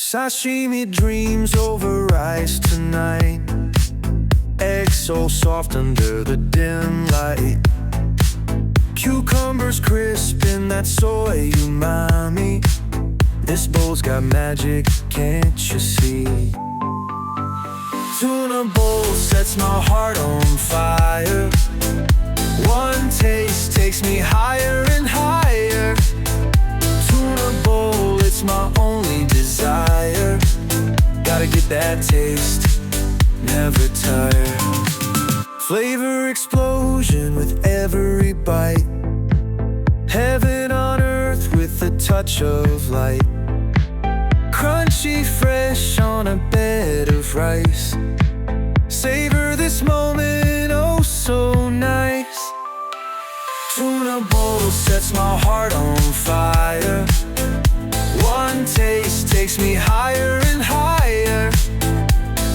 Sashimi dreams over rice tonight. Eggs so soft under the dim light. Cucumbers crisp in that soy umami. This bowl's got magic, can't you see? Tuna Bowl sets my heart on fire. One taste takes me higher and higher. Tuna Bowl, it's my only desire. Gotta get that taste, never tire. Flavor explosion with every bite. Heaven on earth with a touch of light. Crunchy fresh on a bed of rice. Savor this moment, oh so nice. Tuna Bowl sets my heart on fire. One taste takes me high